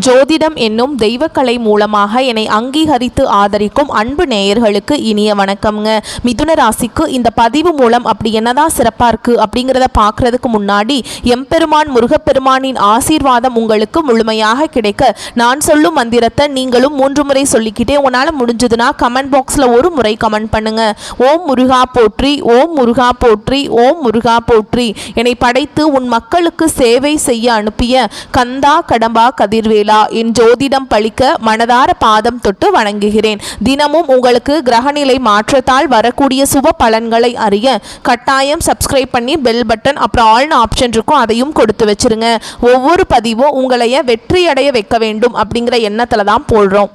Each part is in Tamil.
ஜோதிடம் என்னும் தெய்வக்கலை மூலமாக என்னை அங்கீகரித்து ஆதரிக்கும் அன்பு நேயர்களுக்கு இனிய வணக்கம்ங்க. மிதுன ராசிக்கு இந்த பதிவு மூலம் அப்படி என்னதான் சிறப்பாக இருக்குது அப்படிங்கிறத பார்க்குறதுக்கு முன்னாடி எம்பெருமான் முருகப்பெருமானின் ஆசீர்வாதம் உங்களுக்கு முழுமையாக கிடைக்க நான் சொல்லும் மந்திரத்தை நீங்களும் 3 முறை சொல்லிக்கிட்டே உங்களால் முடிஞ்சதுன்னா கமெண்ட் பாக்ஸில் ஒரு முறை கமெண்ட் பண்ணுங்க. ஓம் முருகா போற்றி, ஓம் முருகா போற்றி, ஓம் முருகா போற்றி. என்னை படைத்து உன் மக்களுக்கு சேவை செய்ய அனுப்பிய கந்தா கடம்பா கதிர்வேல் என் ஜோதிடம் பழிக்க மனதார பாதம் தொட்டு வணங்குகிறேன். தினமும் உங்களுக்கு கிரகநிலை மாற்றத்தால் வரக்கூடிய சுப பலன்களை அறிய கட்டாயம் சப்ஸ்கிரைப் பண்ணி பெல் பட்டன் அப்புறம் ஆல்னு ஆப்ஷன் இருக்கும், அதையும் கொடுத்து வச்சிருங்க. ஒவ்வொரு பதிவும் உங்களைய வெற்றியடைய வைக்க வேண்டும் அப்படிங்கிற எண்ணத்துல தான் போடுறோம்.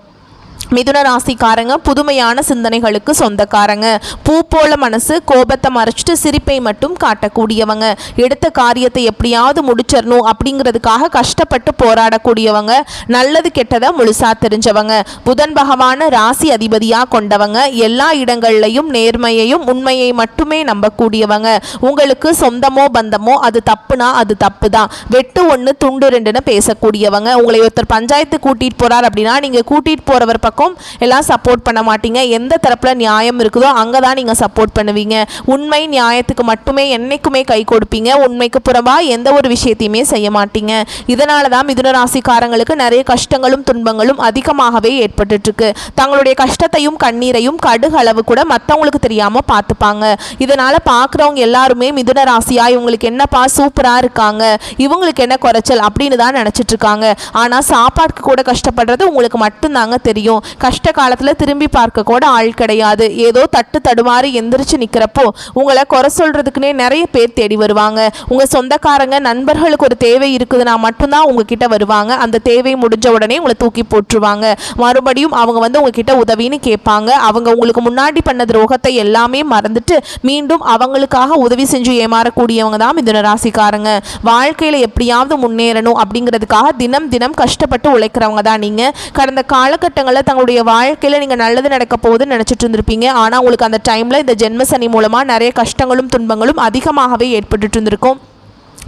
மிதுன ராசிக்காரங்க புதுமையான சிந்தனைகளுக்கு சொந்தக்காரங்க. பூ போல மனசு, கோபத்தை மறைச்சிட்டு சிரிப்பை மட்டும் காட்டக்கூடியவங்க. எடுத்த காரியத்தை எப்படியாவது முடிச்சிடணும் அப்படிங்கிறதுக்காக கஷ்டப்பட்டு போராடக்கூடியவங்க. நல்லது கெட்டதை முழுசா தெரிஞ்சவங்க. புதன் பகவான ராசி அதிபதியாக கொண்டவங்க. எல்லா இடங்கள்லையும் நேர்மையையும் உண்மையை மட்டுமே நம்பக்கூடியவங்க. உங்களுக்கு சொந்தமோ பந்தமோ அது தப்புனா அது தப்பு தான். வெட்டு 1 துண்டு 2ன்னு பேசக்கூடியவங்க. உங்களை ஒருத்தர் பஞ்சாயத்து கூட்டிட்டு போறார் அப்படின்னா நீங்க கூட்டிட்டு போறவர் பக்கம் எல்லாம் சப்போர்ட் பண்ண மாட்டீங்க. எந்த தரப்புல நியாயம் இருக்குதோ அங்கதான் நீங்க சப்போர்ட் பண்ணுவீங்க. உண்மை நியாயத்துக்கு மட்டுமே என்னைக்குமே கை கொடுப்பீங்க. உண்மைக்கு புறம்பா எந்த ஒரு விஷயத்தையுமே செய்ய மாட்டீங்க. இதனாலதான் மிதுன ராசிக்காரங்களுக்கு நிறைய கஷ்டங்களும் துன்பங்களும் அதிகமாகவே ஏற்பட்டு இருக்கு. தங்களுடைய கஷ்டத்தையும் கண்ணீரையும் கடுகு அளவு கூட மற்றவங்களுக்கு தெரியாம பார்த்துப்பாங்க. இதனால பாக்குறவங்க எல்லாருமே மிதுன ராசியா இவங்களுக்கு என்னப்பா சூப்பரா இருக்காங்க, இவங்களுக்கு என்ன குறைச்சல் அப்படின்னு தான் நினைச்சிட்டு இருக்காங்க. ஆனா சாப்பாட்டுக்கு கூட கஷ்டப்படுறது உங்களுக்கு மட்டும்தாங்க தெரியும். கஷ்ட காலத்தில் திரும்பி பார்க்க கூட ஆள் கிடையாது. ஏதோ தட்டு தடுமாறி எந்திரிச்சு நிற்கிறப்போ உங்களை குறை சொல்றதுக்குன்னே நிறைய பேர் தேடி வருவாங்க. உங்கள் சொந்தக்காரங்க நண்பர்களுக்கு ஒரு தேவை இருக்குதுன்னா மட்டும்தான் உங்ககிட்ட வருவாங்க. அந்த தேவை முடிஞ்ச உடனே உங்களை தூக்கி போட்டுருவாங்க. மறுபடியும் அவங்க உங்ககிட்ட உதவின்னு கேட்பாங்க. அவங்க உங்களுக்கு முன்னாடி பண்ண துரோகத்தை எல்லாமே மறந்துட்டு மீண்டும் அவங்களுக்காக உதவி செஞ்சு ஏமாறக்கூடியவங்க தான் மிதுன ராசிக்காரங்க. வாழ்க்கையில் எப்படியாவது முன்னேறணும் அப்படிங்கிறதுக்காக தினம் தினம் கஷ்டப்பட்டு உழைக்கிறவங்க தான் நீங்கள். கடந்த காலகட்டங்களில் தங்களுடைய வாழ்க்கையில் நீங்கள் நல்லது நடக்க போகுதுன்னு நினச்சிட்டு இருந்திருப்பீங்க. ஆனால் உங்களுக்கு அந்த டைமில் இந்த ஜென்ம சனி மூலமாக நிறைய கஷ்டங்களும் துன்பங்களும் அதிகமாகவே ஏற்பட்டு இருந்திருக்கும்.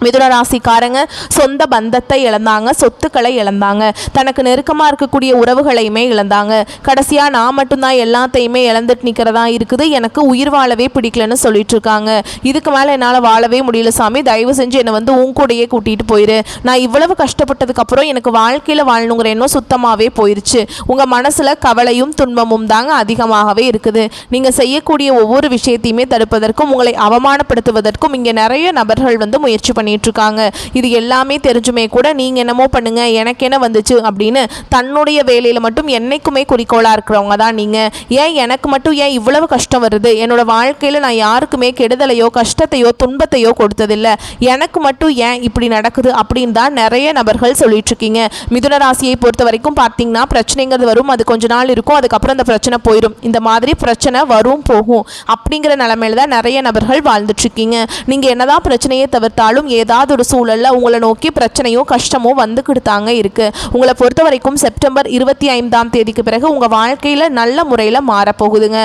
மிதுன ராசிக்காரங்க சொந்த பந்தத்தை இழந்தாங்க, சொத்துக்களை இழந்தாங்க, தனக்கு நெருக்கமாக இருக்கக்கூடிய உறவுகளையுமே இழந்தாங்க. கடைசியாக நான் மட்டும்தான் எல்லாத்தையுமே இழந்துட்டு நிற்கிறதா இருக்குது, எனக்கு உயிர் வாழவே பிடிக்கலன்னு சொல்லிட்டு இருக்காங்க. இதுக்கு மேலே என்னால் வாழவே முடியல சாமி, தயவு செஞ்சு என்னை உன் கூடையே கூட்டிகிட்டு போயிரு. நான் இவ்வளவு கஷ்டப்பட்டதுக்கப்புறம் எனக்கு வாழ்க்கையில் வாழணுங்கிற எண்ணம் சுத்தமாகவே போயிடுச்சு. உங்கள் மனசில் கவலையும் துன்பமும் தாங்க அதிகமாகவே இருக்குது. நீங்கள் செய்யக்கூடிய ஒவ்வொரு விஷயத்தையுமே தடுப்பதற்கும் உங்களை அவமானப்படுத்துவதற்கும் இங்கே நிறைய நபர்கள் முயற்சி பண்ணிட்டு இருக்காங்க. இது எல்லாமே தெரிஞ்சுமே கூட நீங்க என்னமோ பண்ணுங்க, எனக்கு என்ன வந்துச்சு அப்படின்னு தன்னுடைய வேலையில மட்டும் என்னைக்குமே குறிக்கோளா இருக்கிறவங்க தான் நீங்க. ஏன் எனக்கு மட்டும் ஏன் இவ்வளவு கஷ்டம் வருது, என்னோட வாழ்க்கையில நான் யாருக்குமே கெடுதலையோ கஷ்டத்தையோ துன்பத்தையோ கொடுத்ததில்லை, எனக்கு மட்டும் ஏன் இப்படி நடக்குது அப்படின்னு தான் நிறைய நபர்கள் சொல்லிட்டு இருக்கீங்க. மிதுன ராசியை பொறுத்த வரைக்கும் பார்த்தீங்கன்னா பிரச்சனைங்கிறது வரும், அது கொஞ்ச நாள் இருக்கும், அதுக்கப்புறம் அந்த பிரச்சனை போயிடும். இந்த மாதிரி பிரச்சனை வரும் போகும் அப்படிங்கிற நிலைமையில தான் நிறைய நபர்கள் வாழ்ந்துட்டு இருக்கீங்க. நீங்க என்னதான் பிரச்சனையை தவிர்த்தாலும் ஏதாவது ஒரு சூழல்ல உங்களை நோக்கி பிரச்சனையும் கஷ்டமும் வந்துக்கிட்டாங்க இருக்கு. உங்களை பொறுத்த வரைக்கும் செப்டம்பர் 25ஆம் தேதிக்கு பிறகு உங்க வாழ்க்கையில நல்ல முறையில் மாறப்போகுதுங்க.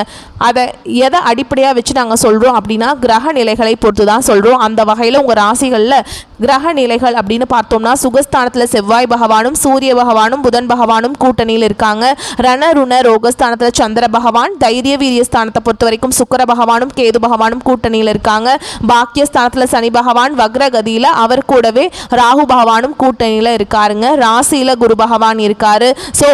அதை எதை அடிப்படையாக வச்சு நாங்கள் சொல்றோம் அப்படின்னா கிரக நிலைகளை பொறுத்து தான் சொல்றோம். அந்த வகையில் உங்க ராசிகளில் கிரக நிலைகள் அப்படின்னு பார்த்தோம்னா சுகஸ்தானத்தில் செவ்வாய் பகவானும் சூரிய பகவானும் புதன் பகவானும் கூட்டணியில் இருக்காங்க. ரணருண ரோகஸ்தானத்தில் சந்திர பகவான், தைரிய வீரியஸ்தானத்தை பொறுத்த வரைக்கும் சுக்கிர பகவானும் கேது பகவானும் கூட்டணியில் இருக்காங்க. பாக்கியஸ்தானத்தில் சனி பகவான் வக்ரகதியில் அவர் கூடவே ராகு பகவானும் கூட்டணியில் இருக்காருங்க. ராசியில குரு பகவான் இருக்காரு. ஸோ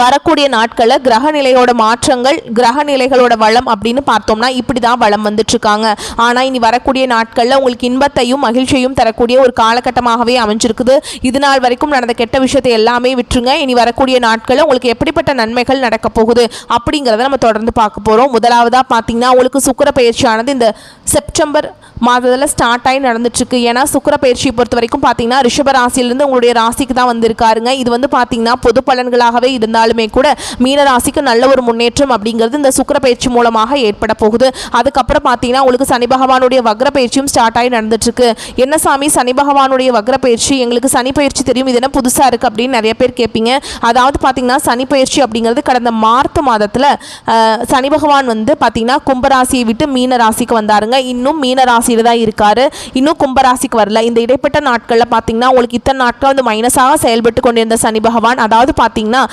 வரக்கூடிய நாட்களில் கிரகநிலையோட மாற்றங்கள் கிரகநிலைகளோட வளம் அப்படின்னு பார்த்தோம்னா இப்படி தான் வளம் வந்துட்டுருக்காங்க. ஆனால் இனி வரக்கூடிய நாட்களில் உங்களுக்கு இன்பத்தையும் மகிழ்ச்சியையும் தரக்கூடிய ஒரு காலகட்டமாகவே அமைஞ்சிருக்குது. இது நாள் வரைக்கும் நடந்த கெட்ட விஷயத்தை எல்லாமே விட்டுருங்க. இனி வரக்கூடிய நாட்களில் உங்களுக்கு எப்படிப்பட்ட நன்மைகள் நடக்க போகுது அப்படிங்கிறத நம்ம தொடர்ந்து பார்க்க போகிறோம். முதலாவதாக பார்த்தீங்கன்னா உங்களுக்கு சுக்கிர பயிற்சியானது இந்த செப்டம்பர் மாதத்தில் ஸ்டார்ட் ஆகி நடந்துட்டுருக்கு. ஏன்னா சுக்கிர பயிற்சியை பொறுத்த வரைக்கும் பார்த்தீங்கன்னா ரிஷப ராசியிலிருந்து உங்களுடைய ராசிக்கு தான் வந்திருக்காருங்க. இது பார்த்தீங்கன்னா பொது பலன்களாகவே இருந்தாலும் இருந்தாலுமே கூட மீனராசிக்கு நல்ல ஒரு முன்னேற்றம் அப்படிங்கிறது இந்த சுக்கிர பயிற்சி மூலமாக ஏற்பட போகுது. அதுக்கப்புறம் பார்த்தீங்கன்னா உங்களுக்கு சனி பகவானுடைய வக்ர பயிற்சியும் ஸ்டார்ட் ஆகி நடந்துட்டு இருக்கு. என்ன சாமி சனி பகவானுடைய வக்ர பயிற்சி, எங்களுக்கு சனி பயிற்சி தெரியும், இது என்ன புதுசாக இருக்குது அப்படின்னு நிறைய பேர் கேட்பீங்க. அதாவது பார்த்தீங்கன்னா சனி பயிற்சி அப்படிங்கிறது கடந்த மார்ச் மாதத்தில் சனி பகவான் வந்து பார்த்தீங்கன்னா கும்பராசியை விட்டு மீன ராசிக்கு வந்தாருங்க. இன்னும் மீன ராசியில் தான் இருக்காரு, இன்னும் கும்பராசிக்கு வரல. இந்த இடைப்பட்ட நாட்களில் பார்த்தீங்கன்னா உங்களுக்கு இத்தனை நாட்கள் வந்து மைனஸாக செயல்பட்டு கொண்டிருந்த சனி பகவான், அதாவது பார்த்தீங்கன்னா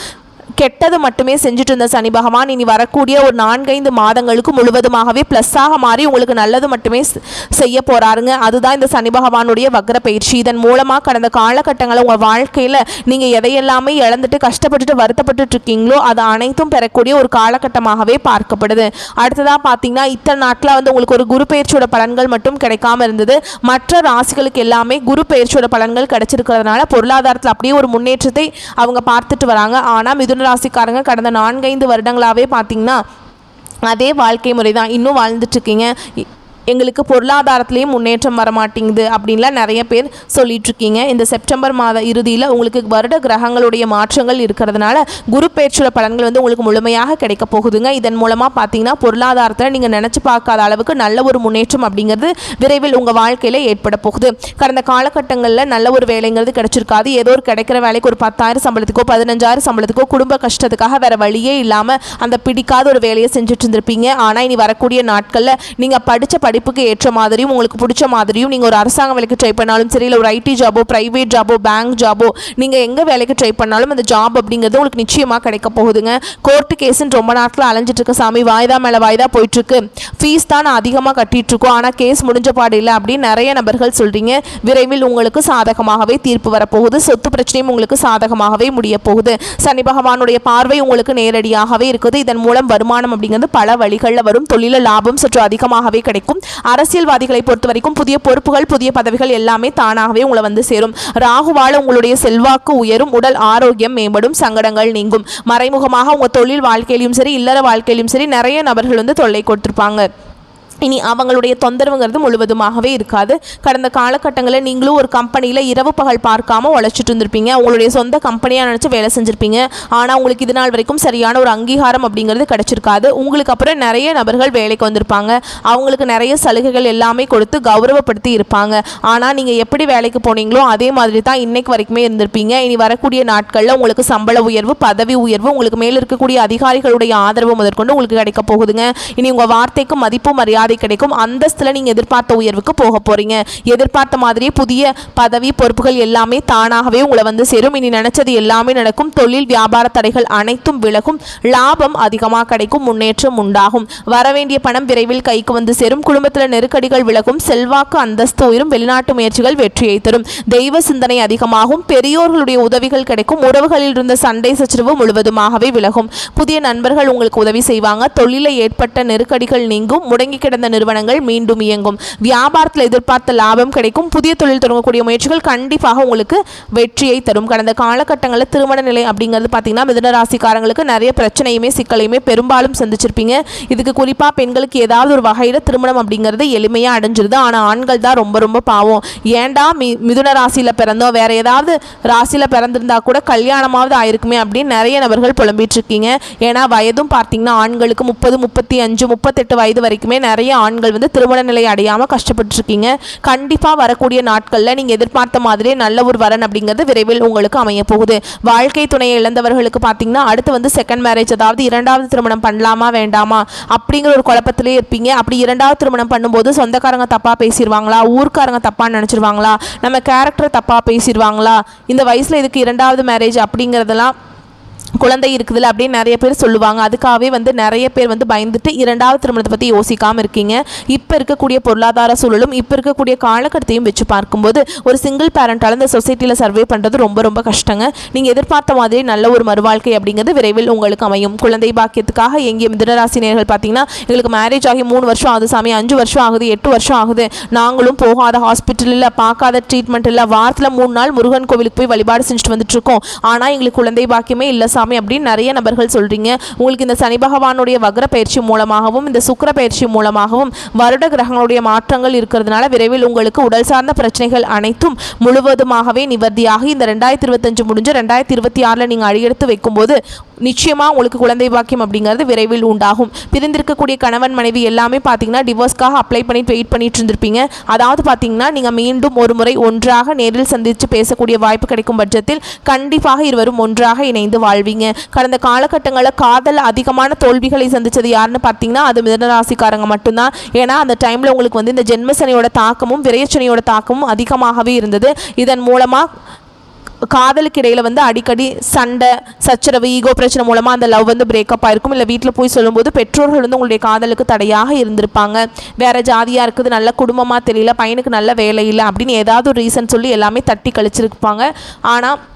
கெட்டது மட்டுமே செஞ்சுட்டு இருந்த சனி பகவான் இனி வரக்கூடிய ஒரு 4-5 மாதங்களுக்கு முழுவதுமாகவே ப்ளஸ்ஸாக மாறி உங்களுக்கு நல்லது மட்டுமே செய்ய போகிறாருங்க. அதுதான் இந்த சனி பகவானுடைய வக்ர பயிற்சி. இதன் மூலமாக கடந்த காலகட்டங்களில் உங்கள் வாழ்க்கையில் நீங்கள் எதையெல்லாமே இழந்துட்டு கஷ்டப்பட்டுட்டு வருத்தப்பட்டு இருக்கீங்களோ அது அனைத்தும் பெறக்கூடிய ஒரு காலகட்டமாகவே பார்க்கப்படுது. அடுத்ததாக பார்த்தீங்கன்னா இத்தனை நாட்களாக வந்து உங்களுக்கு ஒரு குரு பயிற்சியோட பலன்கள் மட்டும் கிடைக்காம இருந்தது. மற்ற ராசிகளுக்கு எல்லாமே குரு பயிற்சியோட பலன்கள் கிடைச்சிருக்கிறதுனால பொருளாதாரத்தில் அப்படியே ஒரு முன்னேற்றத்தை அவங்க பார்த்துட்டு வராங்க. ஆனால் மிதுன ராசிக்காரங்க கடந்த 4-5 வருடங்களாகவே பார்த்தீங்கன்னா அதே வாழ்க்கை முறை தான் இன்னும் வாழ்ந்துட்டுருக்கீங்க. எங்களுக்கு பொருளாதாரத்துலேயும் முன்னேற்றம் வர மாட்டேங்குது அப்படின்லாம் நிறைய பேர் சொல்லிகிட்ருக்கீங்க. இந்த செப்டம்பர் மாத இறுதியில் உங்களுக்கு வருட கிரகங்களுடைய மாற்றங்கள் இருக்கிறதுனால குரு பயிற்சியோட பலன்கள் வந்து உங்களுக்கு முழுமையாக கிடைக்க போகுதுங்க. இதன் மூலமாக பார்த்தீங்கன்னா பொருளாதாரத்தில் நீங்கள் நினச்சி பார்க்காத அளவுக்கு நல்ல ஒரு முன்னேற்றம் அப்படிங்கிறது விரைவில் உங்கள் வாழ்க்கையில் ஏற்பட போகுது. கடந்த காலகட்டங்களில் நல்ல ஒரு வேலைங்கிறது கிடைச்சிருக்காது. ஏதோ ஒரு கிடைக்கிற வேலைக்கு ஒரு 10,000 சம்பளத்துக்கோ 15,000 சம்பளத்துக்கோ குடும்ப கஷ்டத்துக்காக வேறு வழியே இல்லாமல் அந்த பிடிக்காத ஒரு வேலையை செஞ்சுட்டு இருந்திருப்பீங்க. ஆனால் இனி வரக்கூடிய நாட்களில் நீங்கள் படித்த படிப்புக்கு ஏற்ற மாதிரியும் உங்களுக்கு பிடிச்ச மாதிரியும் நீங்கள் ஒரு அரசாங்க வேலைக்கு ட்ரை பண்ணாலும் சரி, இல்லை ஒரு ஐடி ஜாபோ ப்ரைவேட் ஜாபோ பேங்க் ஜாபோ நீங்கள் எங்கே வேலைக்கு ட்ரை பண்ணாலும் அந்த ஜாப் அப்படிங்கிறது உங்களுக்கு நிச்சயமாக கிடைக்க போகுதுங்க. கோர்ட்டு கேஸுன்னு ரொம்ப நாட்கள் அலைஞ்சிட்டு இருக்க சாமி, வாய்தா மேலே வாய்தா போயிட்டுருக்கு, ஃபீஸ் தான் அதிகமாக கட்டிகிட்ருக்கோம் ஆனால் கேஸ் முடிஞ்ச பாடு இல்லை அப்படின்னு நிறைய நபர்கள் சொல்கிறீங்க. விரைவில் உங்களுக்கு சாதகமாகவே தீர்ப்பு வரப்போகுது. சொத்து பிரச்சனையும் உங்களுக்கு சாதகமாகவே முடிய போகுது. சனி பகவானுடைய பார்வை உங்களுக்கு நேரடியாகவே இருக்குது. இதன் மூலம் வருமானம் அப்படிங்கிறது பல வழிகளில் வரும். தொழில லாபம் சற்று அதிகமாகவே கிடைக்கும். அரசியல்வாதிகளை பொறுத்த வரைக்கும் புதிய பொறுப்புகள் புதிய பதவிகள் எல்லாமே தானாகவே உங்களை வந்து சேரும். ராகுவால உங்களுடைய செல்வாக்கு உயரும், உடல் ஆரோக்கியம் மேம்படும், சங்கடங்கள் நீங்கும். மறைமுகமாக உங்கள் தொழில் வாழ்க்கையிலும் சரி இல்லற வாழ்க்கையிலும் சரி நிறைய நபர்கள் வந்து தொல்லை கொடுத்துருப்பாங்க. இனி அவங்களுடைய தொந்தரவுங்கிறது முழுவதுமாகவே இருக்காது. கடந்த காலகட்டங்களில் நீங்களும் ஒரு கம்பெனியில் இரவு பகல் பார்க்காம உழைச்சிட்டு இருந்திருப்பீங்க. உங்களுடைய சொந்த கம்பெனியாக நினச்சி வேலை செஞ்சுருப்பீங்க. ஆனால் உங்களுக்கு இது நாள் வரைக்கும் சரியான ஒரு அங்கீகாரம் அப்படிங்கிறது கிடைச்சிருக்காது. உங்களுக்கு அப்புறம் நிறைய நபர்கள் வேலைக்கு வந்திருப்பாங்க. அவங்களுக்கு நிறைய சலுகைகள் எல்லாமே கொடுத்து கௌரவப்படுத்தி இருப்பாங்க. ஆனால் நீங்கள் எப்படி வேலைக்கு போனீங்களோ அதே மாதிரி தான் இன்னைக்கு வரைக்குமே இருந்திருப்பீங்க. இனி வரக்கூடிய நாட்களில் உங்களுக்கு சம்பள உயர்வு பதவி உயர்வு உங்களுக்கு மேலே இருக்கக்கூடிய அதிகாரிகளுடைய ஆதரவு முதற்கொண்டு உங்களுக்கு கிடைக்க போகுதுங்க. இனி உங்கள் வார்த்தைக்கு மதிப்பு மரியாதை கிடைக்கும். அந்தஸ்துல நீங்க எதிர்பார்த்த உயர்வுக்கு போக போறீங்க. எதிர்பார்த்த மாதிரியே புதிய பதவி பொறுப்புகள் எல்லாமே தானாகவே உங்களை வந்து சேரும். இனி நினைச்சது எல்லாமே நடக்கும். தொழில் வியாபார தடைகள் அனைத்தும் விலகும். லாபம் அதிகமாக கிடைக்கும். முன்னேற்றம் உண்டாகும். வரவேண்டிய பணம் விரைவில் கைக்கு வந்து சேரும். குடும்பத்தில் நெருக்கடிகள் விலகும். செல்வாக்கு அந்தஸ்து உயரும். வெளிநாட்டு முயற்சிகள் வெற்றியை தரும். தெய்வ சிந்தனை அதிகமாகும். பெரியோர்களுடைய உதவிகள் கிடைக்கும். உறவுகளில் இருந்த சண்டை சச்சரவு முழுவதுமாகவே விலகும். புதிய நண்பர்கள் உங்களுக்கு உதவி செய்வாங்க. தொழிலில் ஏற்பட்ட நெருக்கடிகள் நீங்கும். முடங்கி கிடந்த நிறுவனங்கள் மீண்டும் இயங்கும். வியாபாரத்தில் எதிர்பார்த்த லாபம் கிடைக்கும். புதிய தொழில் தொடங்கக்கூடிய முயற்சிகள் கண்டிப்பாக உங்களுக்கு வெற்றியை தரும். கடந்த காலகட்டங்களில் திருமண நிலை அப்படிங்கிறது பார்த்தீங்கன்னா மிதுன ராசிக்காரங்களுக்கு நிறைய பிரச்சனையுமே சிக்கலையுமே பெரும்பாலும் சந்திச்சிருப்பீங்க. இதுக்கு குறிப்பாக பெண்களுக்கு ஏதாவது ஒரு வகையில் திருமணம் அப்படிங்கிறது எளிமையாக அடைஞ்சிருது. ஆனால் ஆண்கள் தான் ரொம்ப ரொம்ப பாவம். ஏண்டா மிதுன ராசியில் பிறந்தோம், வேற ஏதாவது ராசியில் பிறந்திருந்தா கூட கல்யாணமாவது ஆயிருக்குமே அப்படின்னு நிறைய நபர்கள் புலம்பிட்டு இருக்கீங்க. ஏன்னா வயதும் பார்த்தீங்கன்னா ஆண்களுக்கு 30, 35, 38 வயது வரைக்குமே நிறைய ஆண்கள் வந்து திருமண நிலை அடையாமல் கஷ்டப்பட்டுருக்கீங்க. கண்டிப்பாக வரக்கூடிய நாட்களில் நீங்கள் எதிர்பார்த்த மாதிரியே நல்ல ஒரு வரன் அப்படிங்கிறது விரைவில் உங்களுக்கு அமைய போகுது. வாழ்க்கை துணையை இழந்தவர்களுக்கு பார்த்தீங்கன்னா அடுத்து வந்து செகண்ட் மேரேஜ், அதாவது இரண்டாவது திருமணம் பண்ணலாமா வேண்டாமா அப்படிங்கிற ஒரு குழப்பத்திலே இருப்பீங்க. அப்படி இரண்டாவது திருமணம் பண்ணும்போது சொந்தக்காரங்க தப்பாக பேசிடுவாங்களா, ஊர்க்காரங்க தப்பாக நினச்சிருவாங்களா, நம்ம கேரக்டர் தப்பாக பேசிடுவாங்களா, இந்த வயசில் இதுக்கு இரண்டாவது மேரேஜ் அப்படிங்கிறதெல்லாம் குழந்தை இருக்குதுல்ல அப்படின்னு நிறைய பேர் சொல்லுவாங்க. அதுக்காகவே வந்து நிறைய பேர் வந்து பயந்துட்டு இரண்டாவது திருமணத்தை பற்றி யோசிக்காமல் இருக்கீங்க. இப்போ இருக்கக்கூடிய பொருளாதார சூழலும் இப்போ இருக்கக்கூடிய காலகட்டத்தையும் வச்சு பார்க்கும்போது ஒரு சிங்கிள் பேரண்டால் இந்த சொசைட்டியில் சர்வே பண்ணுறது ரொம்ப ரொம்ப கஷ்டங்க. நீங்கள் எதிர்பார்த்த மாதிரி நல்ல ஒரு மறுவாழ்க்கை அப்படிங்கிறது விரைவில் உங்களுக்கு அமையும். குழந்தை பாக்கியத்துக்காக எங்கே மிதுனராசினியர்கள் பார்த்தீங்கன்னா எங்களுக்கு மேரேஜ் ஆகி 3 வருஷம் ஆகுது சாமி, 5 வருஷம் ஆகுது, 8 வருஷம் ஆகுது, நாங்களும் போகாத ஹாஸ்பிட்டல் இல்லை, பார்க்காத ட்ரீட்மெண்ட் இல்லை, வாரத்தில் 3 நாள் முருகன் கோவிலுக்கு போய் வழிபாடு செஞ்சுட்டு வந்துட்டு இருக்கோம், ஆனால் எங்களுக்கு குழந்தை பாக்கியமே இல்லை சாமி அப்படின்னு நிறைய நபர்கள் சொல்கிறீங்க. உங்களுக்கு இந்த சனி பகவானுடைய வக்ர பயிற்சி மூலமாகவும் இந்த சுக்கிர பயிற்சி மூலமாகவும் வருட கிரகங்களுடைய மாற்றங்கள் இருக்கிறதுனால விரைவில் உங்களுக்கு உடல் சார்ந்த பிரச்சனைகள் அனைத்தும் முழுவதுமாகவே நிவர்த்தியாகி இந்த 2025 முடிஞ்சு 2026 நீங்கள் அடியெடுத்து வைக்கும்போது நிச்சயமாக உங்களுக்கு குழந்தை பாக்கியம் அப்படிங்கிறது விரைவில் உண்டாகும். பிரிந்திருக்கக்கூடிய கணவன் மனைவி எல்லாமே பார்த்தீங்கன்னா டிவோர்ஸ்க்காக அப்ளை பண்ணிட்டு வெயிட் பண்ணிட்டு இருந்திருப்பீங்க. அதாவது பார்த்தீங்கன்னா நீங்கள் மீண்டும் ஒரு முறை ஒன்றாக நேரில் சந்தித்து பேசக்கூடிய வாய்ப்பு கிடைக்கும் பட்சத்தில் கண்டிப்பாக இருவரும் ஒன்றாக இணைந்து வாழ்வீங்க. கடந்த காலகட்டங்களில் காதல் அதிகமான தோல்விகளை சந்தித்தது யாருன்னு பார்த்தீங்கன்னா அது மிதுனராசிக்காரங்க மட்டும்தான். ஏன்னா அந்த டைமில் உங்களுக்கு வந்து இந்த ஜென்மசனியோட தாக்கமும் விரயச்சனியோட தாக்கமும் அதிகமாகவே இருந்தது. இதன் மூலமாக காதலுக்கு இடையில் வந்து அடிக்கடி சண்டை சச்சரவு ஈகோ பிரச்சனை மூலமாக அந்த லவ் வந்து பிரேக்கப் ஆயிருக்கும். இல்லை வீட்டில் போய் சொல்லும்போது பெற்றோர்கள் வந்து உங்களுடைய காதலுக்கு தடையாக இருந்திருப்பாங்க. வேறு ஜாதியாக இருக்குது, நல்ல குடும்பமாக தெரியல, பையனுக்கு நல்ல வேலை இல்லை அப்படின்னு ஏதாவது ஒரு ரீசன் சொல்லி எல்லாமே தட்டி கழிச்சிருப்பாங்க. ஆனால்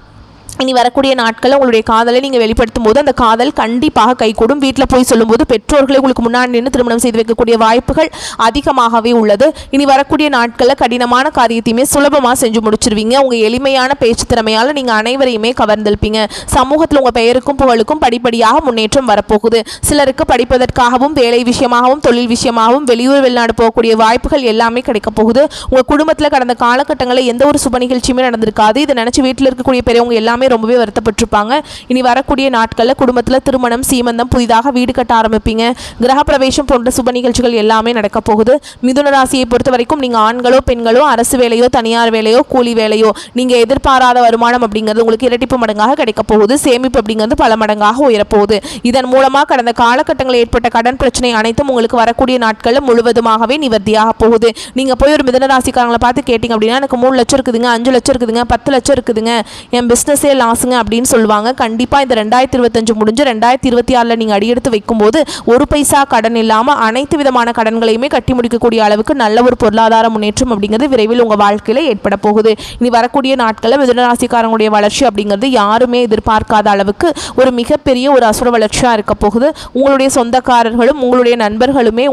இனி வரக்கூடிய நாட்களில் உங்களுடைய காதலை நீங்கள் வெளிப்படுத்தும் போது அந்த காதல் கண்டிப்பாக கைகூடும். வீட்டில் போய் சொல்லும்போது பெற்றோர்களை உங்களுக்கு முன்னாடி நின்று திருமணம் செய்து வைக்கக்கூடிய வாய்ப்புகள் அதிகமாகவே உள்ளது. இனி வரக்கூடிய நாட்களில் கடினமான காரியத்தையுமே சுலபமாக செஞ்சு முடிச்சிருவீங்க. உங்கள் எளிமையான பேச்சு திறமையால் நீங்கள் அனைவரையுமே கவர்ந்திருப்பீங்க. சமூகத்தில் உங்கள் பெயருக்கும் புகழுக்கும் படிப்படியாக முன்னேற்றம் வரப்போகுது. சிலருக்கு படிப்பதற்காகவும் வேலை விஷயமாகவும் தொழில் விஷயமாகவும் வெளியூர் வெளிநாடு போகக்கூடிய வாய்ப்புகள் எல்லாமே கிடைக்க போகுது. உங்கள் குடும்பத்தில் கடந்த காலகட்டங்களில் எந்த ஒரு சுப நிகழ்ச்சியுமே நடந்திருக்காது. இதை நினச்சி வீட்டில் இருக்கக்கூடிய பெரியவங்க எல்லாமே ரொம்பவே வருத்தப்பட்டிருப்பாங்க. இனி வரக்கூடிய நாட்களில் குடும்பத்தில் திருமணம் சீமந்தம் புதிதாக வீடு கட்ட ஆரம்பிப்பீங்க. கிரகப்பிரவேசம் போன்ற சுப நிகழ்ச்சிகள் எல்லாமே நடக்க போகுது. மிதுன ராசியை பொறுத்த வரைக்கும் நீங்கள் ஆண்களோ பெண்களோ அரசு வேலையோ தனியார் வேலையோ கூலி வேலையோ நீங்கள் எதிர்பாராத வருமானம் அப்படிங்கிறது உங்களுக்கு இரட்டிப்பு மடங்காக கிடைக்க போகுது. சேமிப்பு அப்படிங்கிறது பல மடங்காக உயரப்போகுது. இதன் மூலமாக கடந்த காலகட்டங்களில் ஏற்பட்ட கடன் பிரச்சனை அனைத்தும் உங்களுக்கு வரக்கூடிய நாட்களில் முழுவதுமாகவே நிவர்த்தியாக போகுது. நீங்கள் போய் ஒரு மிதுன ராசிக்காரங்களை பார்த்து கேட்டிங்க அப்படின்னா எனக்கு 3 லட்சம் இருக்குதுங்க, 5 லட்சம் இருக்குதுங்க, 10 லட்சம் இருக்குதுங்க, என் பிஸ்னஸே லாஸுங்க அப்படின்னு சொல்லுவாங்க. கண்டிப்பாக இந்த 2025 முடிஞ்சு 2026 நீங்கள் அடியெடுத்து வைக்கும்போது ஒரு பைசா கடன் இல்லாமல் அனைத்து விதமான கடன்களையுமே கட்டி முடிக்கக்கூடிய அளவுக்கு நல்ல ஒரு பொருளாதார முன்னேற்றம் அப்படிங்கிறது விரைவில் உங்கள் வாழ்க்கையில் ஏற்பட போகுது. இனி வரக்கூடிய நாட்களில் மிதுனராசிக்காரங்களுடைய வளர்ச்சி அப்படிங்கிறது யாருமே எதிர்பார்க்காத அளவுக்கு ஒரு மிகப்பெரிய ஒரு அசுர வளர்ச்சியாக இருக்க போகுது. உங்களுடைய சொந்தக்காரர்களும் உங்களுடைய நண்பர்களுமே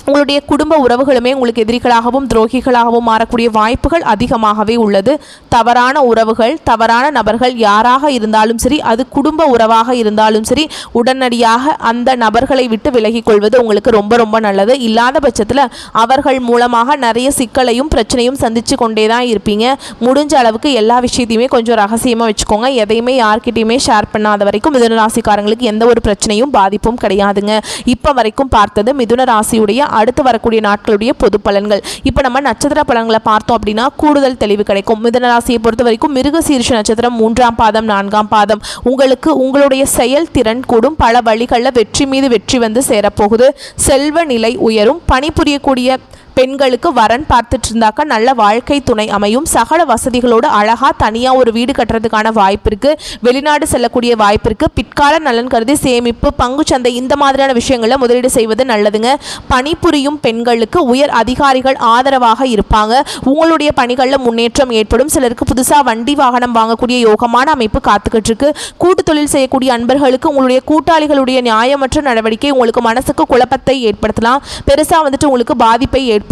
உங்களுடைய குடும்ப உறவுகளுமே உங்களுக்கு எதிரிகளாகவும் துரோகிகளாகவும் மாறக்கூடிய வாய்ப்புகள் அதிகமாகவே உள்ளது. தவறான உறவுகள் தவறான நபர்கள் யாராக இருந்தாலும் சரி, அது குடும்ப உறவாக இருந்தாலும் சரி, உடனடியாக அந்த நபர்களை விட்டு விலகிக் கொள்வது உங்களுக்கு ரொம்ப ரொம்ப நல்லது. இல்லாத பட்சத்தில் அவர்கள் மூலமாக நிறைய சிக்கலையும் பிரச்சனையும் சந்தித்து கொண்டே தான் இருப்பீங்க. முடிஞ்ச அளவுக்கு எல்லா விஷயத்தையுமே கொஞ்சம் ரகசியமாக வச்சுக்கோங்க. எதையுமே யார்கிட்டையுமே ஷேர் பண்ணாத வரைக்கும் மிதுன ராசிக்காரங்களுக்கு எந்த ஒரு பிரச்சனையும் பாதிப்பும் கிடையாதுங்க. இப்போ வரைக்கும் பார்த்தது மிதுன ராசியுடைய அடுத்து வரக்கூடிய நாட்களுடைய பொது பலன்கள். இப்போ நம்ம நட்சத்திர பலன்களை பார்த்தோம் அப்படின்னா கூடுதல் தெளிவு கிடைக்கும். மிதுன ராசியை பொறுத்த வரைக்கும் மிருகசீரிஷ நட்சத்திரம் 3ஆம் பாதம் 4ஆம் பாதம் உங்களுக்கு உங்களுடைய செயல்திறன் கூடும். பல வழிகளில் வெற்றி மீது வெற்றி வந்து சேரப்போகுது. செல்வ நிலை உயரும். பணிபுரியக்கூடிய பெண்களுக்கு வரன் பார்த்துட்டு இருந்தாக்கா நல்ல வாழ்க்கை துணை அமையும். சகல வசதிகளோடு அழகாக தனியாக ஒரு வீடு கட்டுறதுக்கான வாய்ப்பு இருக்குது. வெளிநாடு செல்லக்கூடிய வாய்ப்பு இருக்குது. பிற்கால நலன் கருதி சேமிப்பு பங்குச்சந்தை இந்த மாதிரியான விஷயங்களில் முதலீடு செய்வது நல்லதுங்க. பணிபுரியும் பெண்களுக்கு உயர் அதிகாரிகள் ஆதரவாக இருப்பாங்க. உங்களுடைய பணிகளில் முன்னேற்றம் ஏற்படும். சிலருக்கு புதுசாக வண்டி வாகனம் வாங்கக்கூடிய யோகமான அமைப்பு காத்துக்கிட்டு இருக்கு. கூட்டு தொழில் செய்யக்கூடிய அன்பர்களுக்கு உங்களுடைய கூட்டாளிகளுடைய நியாயமற்ற நடவடிக்கை உங்களுக்கு மனசுக்கு குழப்பத்தை ஏற்படுத்தலாம். பெருசாக வந்துட்டு உங்களுக்கு பாதிப்பை ஏற்படுத்தாது.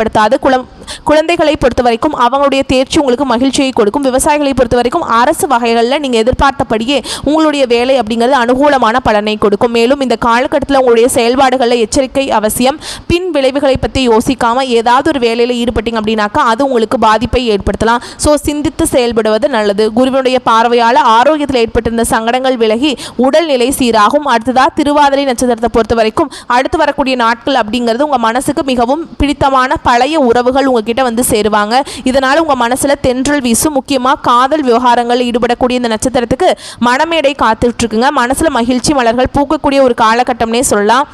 குழந்தைகளை பொறுத்த வரைக்கும் அவங்களுடைய தேர்ச்சி உங்களுக்கு மகிழ்ச்சியை கொடுக்கும். விவசாயிகளை பொறுத்த வரைக்கும் அரசு வகைகளில் நீங்கள் எதிர்பார்த்தபடியே உங்களுடைய வேலை அப்படிங்கிறது அனுகூலமான பலனை கொடுக்கும். மேலும் இந்த காலகட்டத்தில் உங்களுடைய செயல்பாடுகளில் எச்சரிக்கை அவசியம். பின் விளைவுகளை பற்றி யோசிக்காமல் ஏதாவது ஒரு வேலையில் ஈடுபட்டீங்க அப்படின்னாக்கா அது உங்களுக்கு பாதிப்பை ஏற்படுத்தலாம். ஸோ சிந்தித்து செயல்படுவது நல்லது. குருவினுடைய பார்வையால் ஆரோக்கியத்தில் ஏற்பட்டிருந்த சங்கடங்கள் விலகி உடல்நிலை சீராகும். அடுத்ததாக திருவாதிரை நட்சத்திரத்தை பொறுத்த வரைக்கும் அடுத்து வரக்கூடிய நாட்கள் அப்படிங்கிறது உங்கள் மனசுக்கு மிகவும் பிடித்தமான பழைய உறவுகள் உங்ககிட்ட வந்து சேருவாங்க. இதனால் உங்கள் மனசில் தென்றல் வீசும். முக்கியமாக காதல் விவகாரங்களில் ஈடுபடக்கூடிய இந்த நட்சத்திரத்துக்கு மனமேடை காத்துட்டு இருக்குங்க. மனசில் மகிழ்ச்சி மலர்கள் பூக்கக்கூடிய ஒரு காலகட்டம்னே சொல்லலாம்.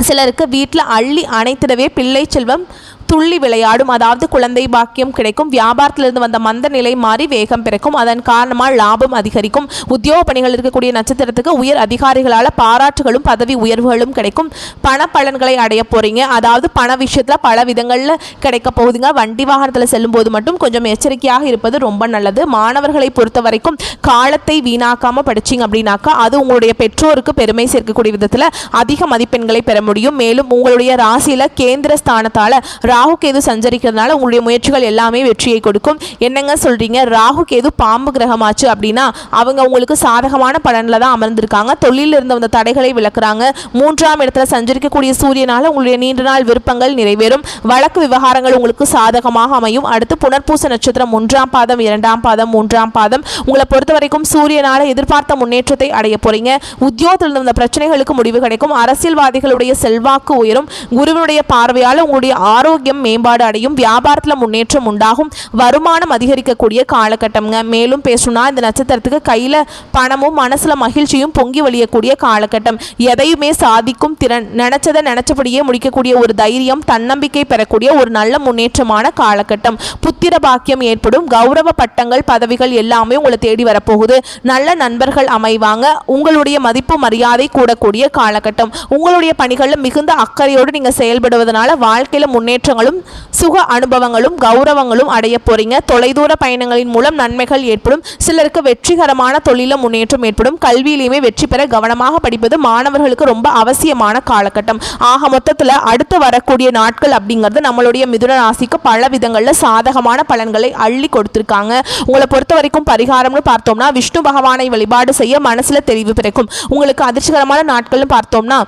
சிலருக்கு வீட்டில் அள்ளி அணைத்திடவே பிள்ளை செல்வம் துள்ளி விளையாடும். அதாவது குழந்தை பாக்கியம் கிடைக்கும். வியாபாரத்திலிருந்து வந்த மந்த நிலை மாறி வேகம் பிறக்கும். அதன் காரணமாக லாபம் அதிகரிக்கும். உத்தியோக பணிகள் இருக்கக்கூடிய நட்சத்திரத்துக்கு உயர் அதிகாரிகளால் பாராட்டுகளும் பதவி உயர்வுகளும் கிடைக்கும். பண பலன்களை அடைய போறீங்க. அதாவது பண விஷயத்தில் பல விதங்களில் கிடைக்க போகுதுங்க. வண்டி வாகனத்தில் செல்லும் போது மட்டும் கொஞ்சம் எச்சரிக்கையாக இருப்பது ரொம்ப நல்லது. மாணவர்களை பொறுத்த வரைக்கும் காலத்தை வீணாக்காமல் படிச்சிங்க அப்படின்னாக்கா அது உங்களுடைய பெற்றோருக்கு பெருமை சேர்க்கக்கூடிய விதத்தில் அதிக மதிப்பெண்களை பெற முடியும். மேலும் உங்களுடைய ராசியில் கேந்திர ஸ்தானத்தால் ராகு கேது சஞ்சரிக்கிறதுனால உங்களுடைய முயற்சிகள் எல்லாமே வெற்றியை கொடுக்கும். என்னங்க சொல்றீங்க, ராகு கேது பாம்பு கிரகமாச்சு அப்படின்னா அவங்க உங்களுக்கு சாதகமான பலனில் தான் அமர்ந்திருக்காங்க. தொழிலில் இருந்த அந்த தடைகளை விளக்குறாங்க. 3ஆம் இடத்துல சஞ்சரிக்கக்கூடிய சூரியனால உங்களுடைய நீண்ட நாள் விருப்பங்கள் நிறைவேறும். வழக்கு விவகாரங்கள் உங்களுக்கு சாதகமாக அமையும். அடுத்து புனர்பூச நட்சத்திரம் 1ஆம் பாதம் 2ஆம் பாதம் 3ஆம் பாதம் உங்களை பொறுத்த வரைக்கும் சூரியனால எதிர்பார்த்த முன்னேற்றத்தை அடைய போறீங்க. உத்தியோகத்தில் இருந்த பிரச்சனைகளுக்கு முடிவு கிடைக்கும். அரசியல்வாதிகளுடைய செல்வாக்கு உயரும். குருவினுடைய பார்வையால் உங்களுடைய ஆரோக்கியம் மேம்பாடு அடையும். வியாபாரத்தில் முன்னேற்றம் உண்டாகும். வருமானம் அதிகரிக்கக்கூடிய காலகட்டம்ங்க. மேலும் பேசணும்னா இந்த நட்சத்திரத்துக்கு கையில பணமும் மனசுல மகிழ்ச்சியும் பொங்கி வழியக்கூடிய காலகட்டம். எதையுமே சாதிக்கும் திறன், நினைச்சதை நினைச்சபடியே முடிக்கக்கூடிய ஒரு தைரியம், தன்னம்பிக்கை பெறக்கூடிய ஒரு நல்ல முன்னேற்றமான காலகட்டம். புத்திர பாக்கியம் ஏற்படும். கௌரவ பட்டங்கள் பதவிகள் எல்லாமே உங்களை தேடி வரப்போகுது. நல்ல நண்பர்கள் அமைவாங்க. உங்களுடைய மதிப்பு மரியாதை கூடக்கூடிய காலகட்டம். உங்களுடைய பணிகளில் மிகுந்த அக்கறையோடு நீங்க செயல்படுவதனால வாழ்க்கையில முன்னேற்றங்களும் சுக அனுபவங்களும் கௌரவங்களும் அடைய போறீங்க. தொலைதூர பயணங்களின் மூலம் நன்மைகள் ஏற்படும். சிலருக்கு வெற்றிகரமான தொழில முன்னேற்றம் ஏற்படும். கல்வியிலுமே வெற்றி பெற கவனமாக படிப்பது மாணவர்களுக்கு ரொம்ப அவசியமான காலகட்டம். ஆக மொத்தத்தில் அடுத்து வரக்கூடிய நாட்கள் அப்படிங்கிறது நம்மளுடைய மிதுன ராசிக்கு பல விதங்களில் சாதகமான பலன்களை அள்ளி கொடுத்திருக்காங்க. உங்களை பொறுத்த வரைக்கும் பரிகாரம்னு பார்த்தோம்னா விஷ்ணு பகவானை வழிபாடு செய்ய மனசுல தெளிவு பிறக்கும். உங்களுக்கு அதிர்ஷ்டகரமான நாட்கள்னு பார்த்தோம்னா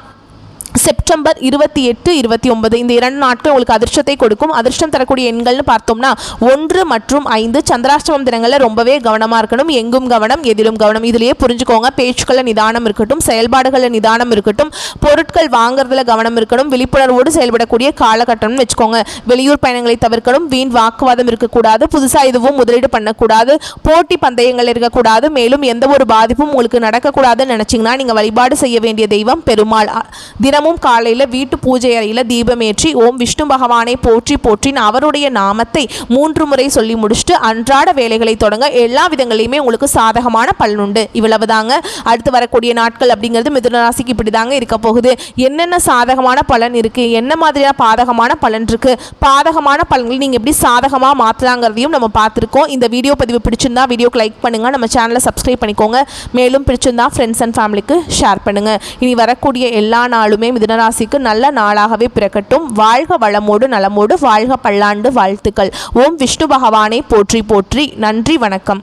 செப்டம்பர் 28, 29 இந்த 2 நாட்கள் உங்களுக்கு அதிர்ஷ்டத்தை கொடுக்கும். அதிர்ஷ்டம் தரக்கூடிய எண்கள்னு பார்த்தோம்னா 1 மற்றும் 5. சந்திராஷ்டமம் தினங்களில் ரொம்பவே கவனமாக இருக்கணும். எங்கும் கவனம் எதிலும் கவனம். இதிலேயே புரிஞ்சுக்கோங்க. பேச்சுக்களில் நிதானம் இருக்கட்டும், செயல்பாடுகளில் நிதானம் இருக்கட்டும், பொருட்கள் வாங்குறதுல கவனம் இருக்கணும். விழிப்புணர்வோடு செயல்படக்கூடிய காலகட்டம்னு வச்சுக்கோங்க. வெளியூர் பயணங்களை தவிர்க்கணும். வீண் வாக்குவாதம் இருக்கக்கூடாது. புதுசாக எதுவும் முதலீடு பண்ணக்கூடாது. போட்டி பந்தயங்கள் இருக்கக்கூடாது. மேலும் எந்த ஒரு பாதிப்பும் உங்களுக்கு நடக்கக்கூடாதுன்னு நினைச்சிங்கன்னா நீங்கள் வழிபாடு செய்ய வேண்டிய தெய்வம் பெருமாள். தினமும் காலையில் வீட்டு பூஜை அறையில் தீபமேற்றி ஓம் விஷ்ணு பகவானை போற்றி போற்றின் அவருடைய நாமத்தை 3 முறை சொல்லி முடிச்சுட்டு அன்றாட வேலைகளை தொடங்க. எல்லா விதங்களையுமே உங்களுக்கு சாதகமான பலன் உண்டு. இவ்வளவுதாங்க. அடுத்து வரக்கூடிய நாட்கள் அப்படிங்கிறது மிதுன ராசிக்கு இப்படி தாங்க இருக்க போகுது. என்னென்ன சாதகமான பலன் இருக்கு, என்ன மாதிரியான பாதகமான பலன் இருக்கு, பாதகமான பலன்கள் நீங்க எப்படி சாதகமா மாற்றலாங்கிறதையும் நம்ம பார்த்துருக்கோம். இந்த வீடியோ பதிவு பிடிச்சிருந்தா வீடியோக்கு லைக் பண்ணுங்க, நம்ம சேனலை சப்ஸ்கிரைப் பண்ணிக்கோங்க. மேலும் பிடிச்சிருந்தா ஃப்ரெண்ட்ஸ் அண்ட் ஃபேமிலிக்கு ஷேர் பண்ணுங்க. இனி வரக்கூடிய எல்லா நாளுமே மிதுனராசிக்கு நல்ல நாளாகவே பிறக்கட்டும். வாழ்க வளமோடு நலமோடு வாழ்க பல்லாண்டு வாழ்த்துக்கள். ஓம் விஷ்ணு பகவானை போற்றி போற்றி. நன்றி, வணக்கம்.